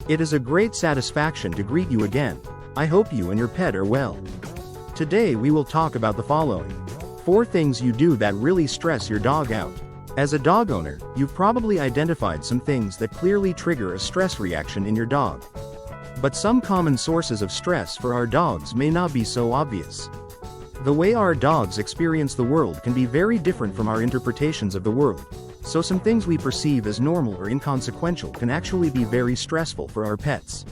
It is a great satisfaction to greet you again. I hope you and your pet are well. Today we will talk about the following 4 things you do that really stress your dog out. As a dog owner, you've probably identified some things that clearly trigger a stress reaction in your dog. But some common sources of stress for our dogs may not be so obvious. The way our dogs experience the world can be very different from our interpretations of the world, so some things we perceive as normal or inconsequential can actually be very stressful for our pets.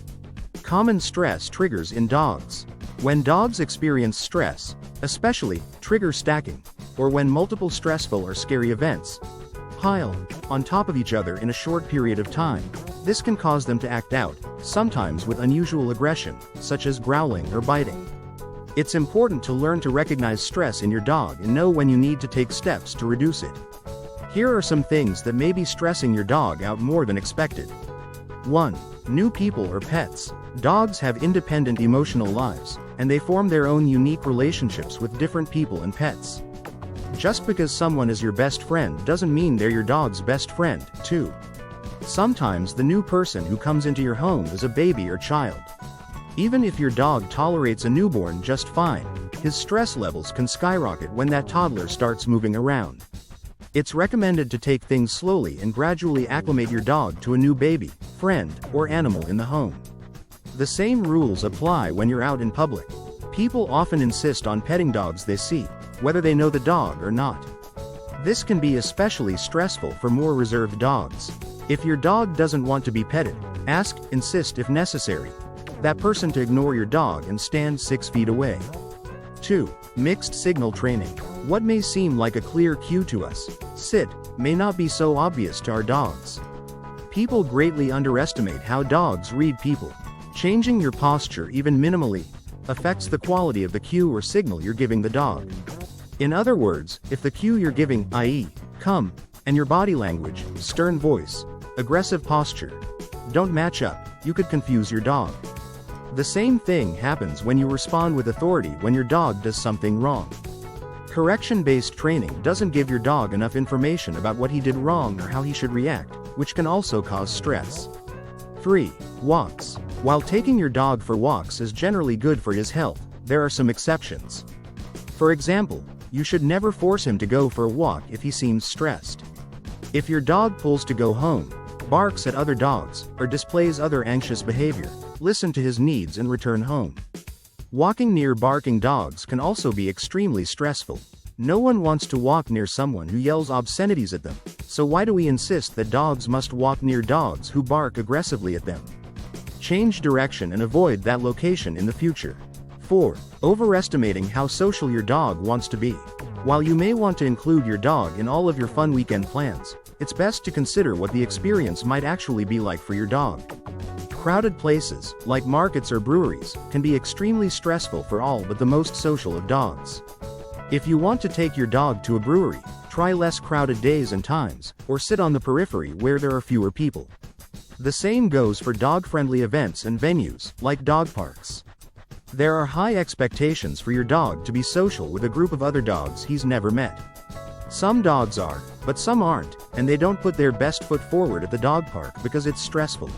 Common stress triggers in dogs. When dogs experience stress, especially trigger stacking, or when multiple stressful or scary events pile on top of each other in a short period of time, this can cause them to act out, sometimes with unusual aggression, such as growling or biting. It's important to learn to recognize stress in your dog and know when you need to take steps to reduce it. Here are some things that may be stressing your dog out more than expected. 1. New people or pets. Dogs have independent emotional lives, and they form their own unique relationships with different people and pets. Just because someone is your best friend doesn't mean they're your dog's best friend, too. Sometimes the new person who comes into your home is a baby or child. Even if your dog tolerates a newborn just fine, his stress levels can skyrocket when that toddler starts moving around. It's recommended to take things slowly and gradually acclimate your dog to a new baby, friend, or animal in the home. The same rules apply when you're out in public. People often insist on petting dogs they see, whether they know the dog or not. This can be especially stressful for more reserved dogs. If your dog doesn't want to be petted, ask, insist if necessary, that person to ignore your dog and stand 6 feet away. 2. Mixed signal training. What may seem like a clear cue to us, sit, may not be so obvious to our dogs. People greatly underestimate how dogs read people. Changing your posture even minimally affects the quality of the cue or signal you're giving the dog. In other words, if the cue you're giving, i.e., come, and your body language, stern voice, aggressive posture, don't match up, you could confuse your dog. The same thing happens when you respond with authority when your dog does something wrong. Correction-based training doesn't give your dog enough information about what he did wrong or how he should react, which can also cause stress. 3. Walks. While taking your dog for walks is generally good for his health, there are some exceptions. For example, you should never force him to go for a walk if he seems stressed. If your dog pulls to go home, barks at other dogs, or displays other anxious behavior, listen to his needs and return home. Walking near barking dogs can also be extremely stressful. No one wants to walk near someone who yells obscenities at them, so why do we insist that dogs must walk near dogs who bark aggressively at them? Change direction and avoid that location in the future. 4. Overestimating how social your dog wants to be. While you may want to include your dog in all of your fun weekend plans, it's best to consider what the experience might actually be like for your dog. Crowded places, like markets or breweries, can be extremely stressful for all but the most social of dogs. If you want to take your dog to a brewery, try less crowded days and times, or sit on the periphery where there are fewer people. The same goes for dog-friendly events and venues, like dog parks. There are high expectations for your dog to be social with a group of other dogs he's never met. Some dogs are, but some aren't, and they don't put their best foot forward at the dog park because it's stressful.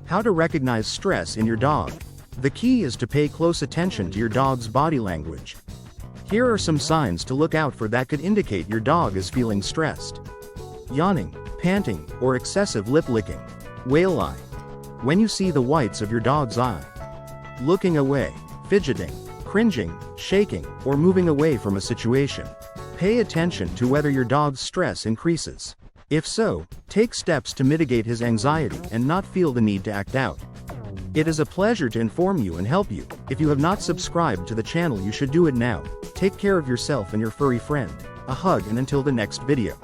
How to recognize stress in your dog. The key is to pay close attention to your dog's body language. Here are some signs to look out for that could indicate your dog is feeling stressed. Yawning, panting, or excessive lip licking. Whale eye. When you see the whites of your dog's eye. Looking away, fidgeting, cringing, shaking, or moving away from a situation. Pay attention to whether your dog's stress increases. If so, take steps to mitigate his anxiety and not feel the need to act out. It is a pleasure to inform you and help you. If you have not subscribed to the channel, you should do it now. Take care of yourself and your furry friend. A hug, and until the next video.